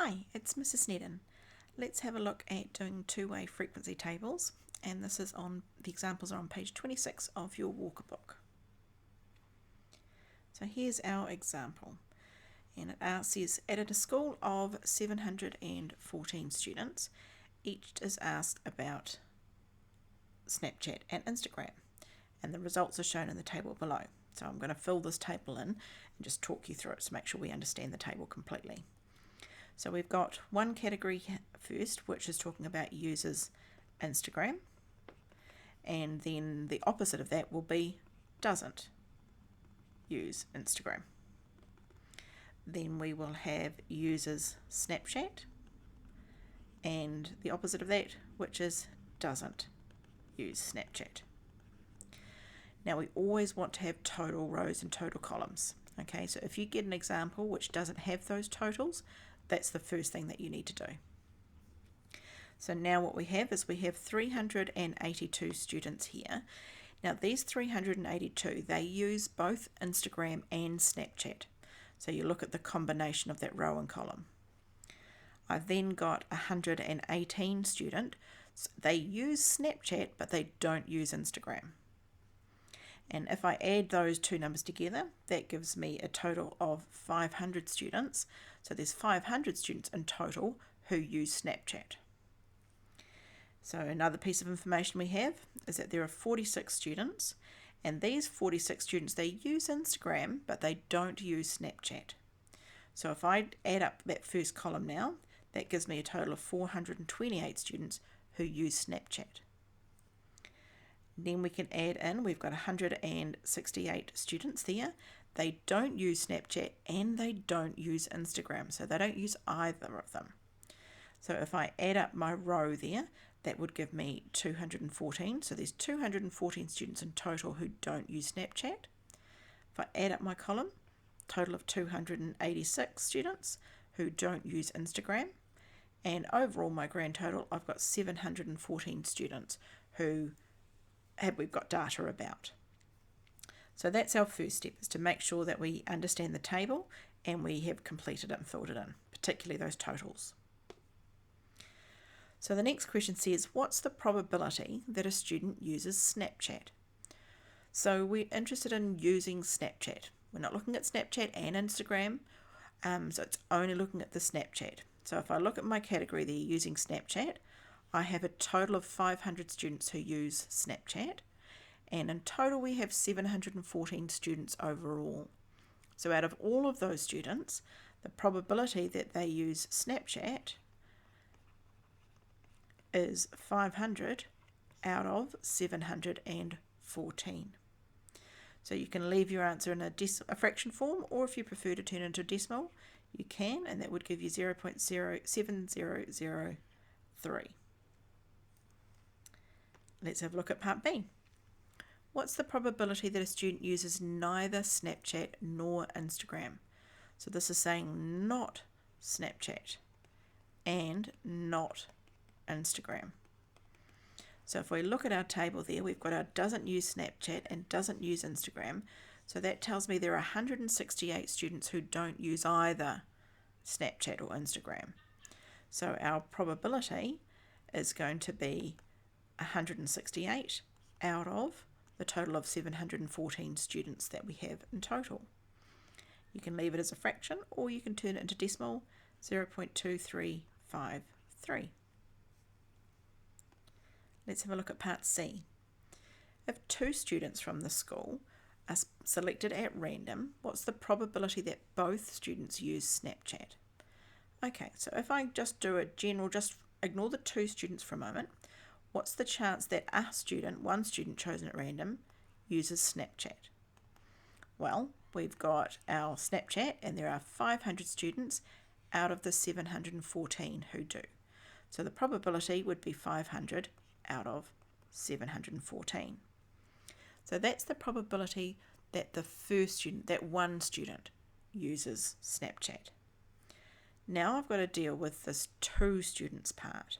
Hi, it's Mrs. Sneddon. Let's have a look at doing two-way frequency tables, and this is on the examples are on page 26 of your Walker book. So here's our example, and it says at a school of 714 students, each is asked about Snapchat and Instagram, and the results are shown in the table below. So I'm going to fill this table in and just talk you through it to make sure we understand the table completely. So we've got one category first, which is talking about users Instagram, and then the opposite of that will be doesn't use Instagram. Then we will have users Snapchat, and the opposite of that, which is doesn't use Snapchat. Now we always want to have total rows and total columns. Okay, so if you get an example which doesn't have those totals, that's the first thing that you need to do. So now what we have is we have 382 students here. Now these 382, they use both Instagram and Snapchat. So you look at the combination of that row and column. I've then got 118 students. They use Snapchat, but they don't use Instagram. And if I add those two numbers together, that gives me a total of 500 students. So there's 500 students in total who use Snapchat. So another piece of information we have is that there are 46 students, and these 46 students, they use Instagram, but they don't use Snapchat. So if I add up that first column now, that gives me a total of 428 students who use Snapchat. Then we can add in, we've got 168 students there. They don't use Snapchat and they don't use Instagram, so they don't use either of them. So if I add up my row there, that would give me 214. So there's 214 students in total who don't use Snapchat. If I add up my column, total of 286 students who don't use Instagram. And overall, my grand total, I've got 714 students who we've got data about. So that's our first step, is to make sure that we understand the table and we have completed it and filled it in, particularly those totals. So the next question says, what's the probability that a student uses Snapchat? So we're interested in using Snapchat. We're not looking at Snapchat and Instagram, so it's only looking at the Snapchat. So if I look at my category there using Snapchat, I have a total of 500 students who use Snapchat, and in total we have 714 students overall. So out of all of those students, the probability that they use Snapchat is 500 out of 714. So you can leave your answer in a fraction form, or if you prefer to turn it into a decimal, you can, and that would give you 0.07003. Let's have a look at part B. What's the probability that a student uses neither Snapchat nor Instagram? So this is saying not Snapchat and not Instagram. So if we look at our table there, we've got our doesn't use Snapchat and doesn't use Instagram. So that tells me there are 168 students who don't use either Snapchat or Instagram. So our probability is going to be 168 out of the total of 714 students that we have in total. You can leave it as a fraction, or you can turn it into decimal, 0.2353. Let's have a look at part C. If two students from the school are selected at random, what's the probability that both students use Snapchat? Okay, so if I just do a general, just ignore the two students for a moment, what's the chance that one student chosen at random, uses Snapchat? Well, we've got our Snapchat, and there are 500 students out of the 714 who do. So the probability would be 500 out of 714. So that's the probability that that one student uses Snapchat. Now I've got to deal with this two students part.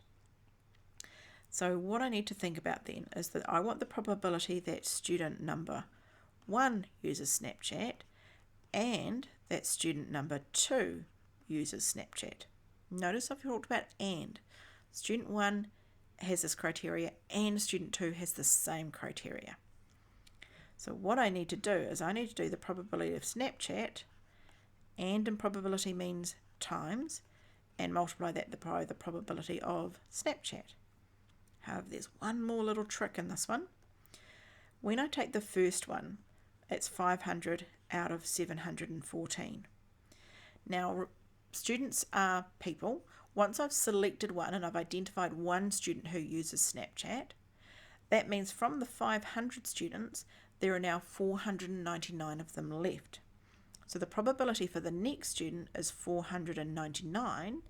So what I need to think about then is that I want the probability that student number 1 uses Snapchat and that student number 2 uses Snapchat. Notice I've talked about and. Student 1 has this criteria and student 2 has the same criteria. So what I need to do is I need to do the probability of Snapchat, and in probability means times, and multiply that by the probability of Snapchat. However, there's one more little trick in this one. When I take the first one, it's 500 out of 714. Now, students are people. Once I've selected one and I've identified one student who uses Snapchat, that means from the 500 students, there are now 499 of them left. So the probability for the next student is 499.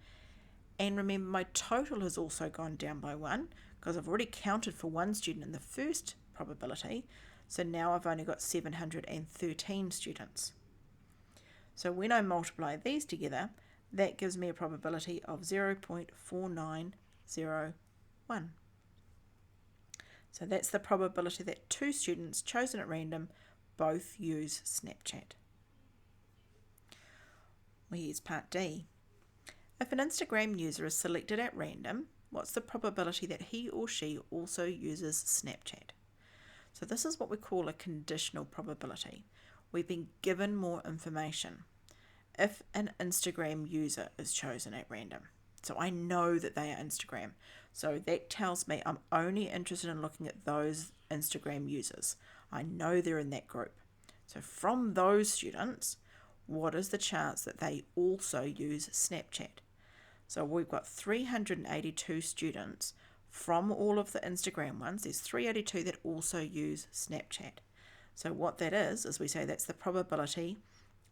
And remember, my total has also gone down by 1 because I've already counted for one student in the first probability. So now I've only got 713 students. So when I multiply these together, that gives me a probability of 0.4901. So that's the probability that two students chosen at random both use Snapchat. Well, here's part D. If an Instagram user is selected at random, what's the probability that he or she also uses Snapchat? So this is what we call a conditional probability. We've been given more information. If an Instagram user is chosen at random, so I know that they are Instagram, so that tells me I'm only interested in looking at those Instagram users. I know they're in that group. So from those students, what is the chance that they also use Snapchat? So we've got 382 students from all of the Instagram ones. There's 382 that also use Snapchat. So what that is we say that's the probability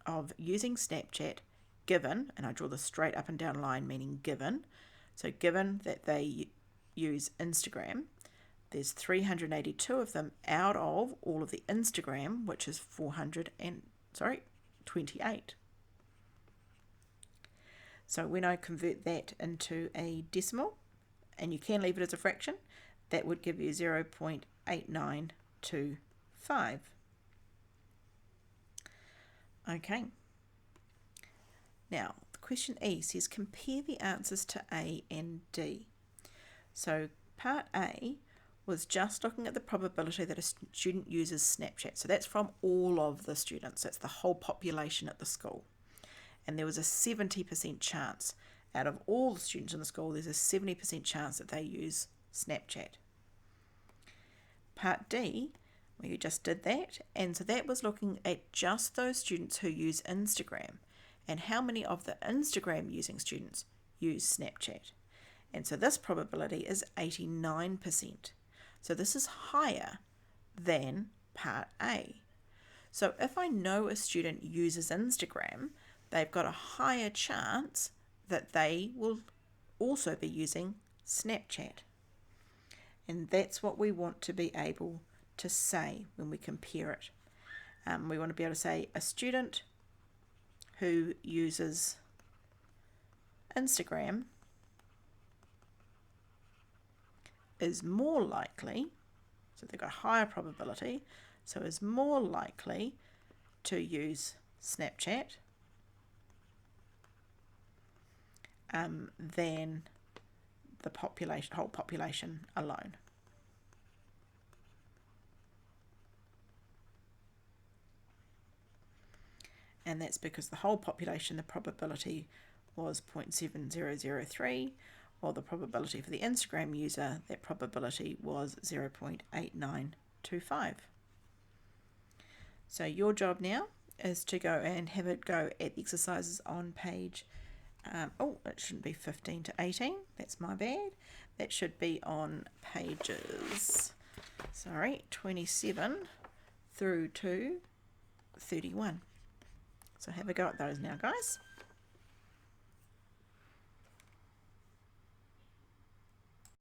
of using Snapchat given, and I draw the straight up and down line meaning given. So given that they use Instagram, there's 382 of them out of all of the Instagram, which is 428. So when I convert that into a decimal, and you can leave it as a fraction, that would give you 0.8925. Okay. Now, question E says compare the answers to A and D. So part A was just looking at the probability that a student uses Snapchat. So that's from all of the students. That's the whole population at the school. And there was a 70% chance out of all the students in the school, there's a 70% chance that they use Snapchat. Part D, well, you just did that, and so that was looking at just those students who use Instagram and how many of the Instagram using students use Snapchat. And so this probability is 89%. So this is higher than part A. So if I know a student uses Instagram, they've got a higher chance that they will also be using Snapchat. And that's what we want to be able to say when we compare it. We want to be able to say a student who uses Instagram is more likely, so they've got a higher probability, so is more likely to use Snapchat than the whole population alone. And that's because the whole population, the probability was 0.7003, while the probability for the Instagram user, that probability was 0.8925. So your job now is to go and have a go at the exercises on page, it shouldn't be 15 to 18, that's my bad. That should be on pages, 27 through to 31. So have a go at those now, guys.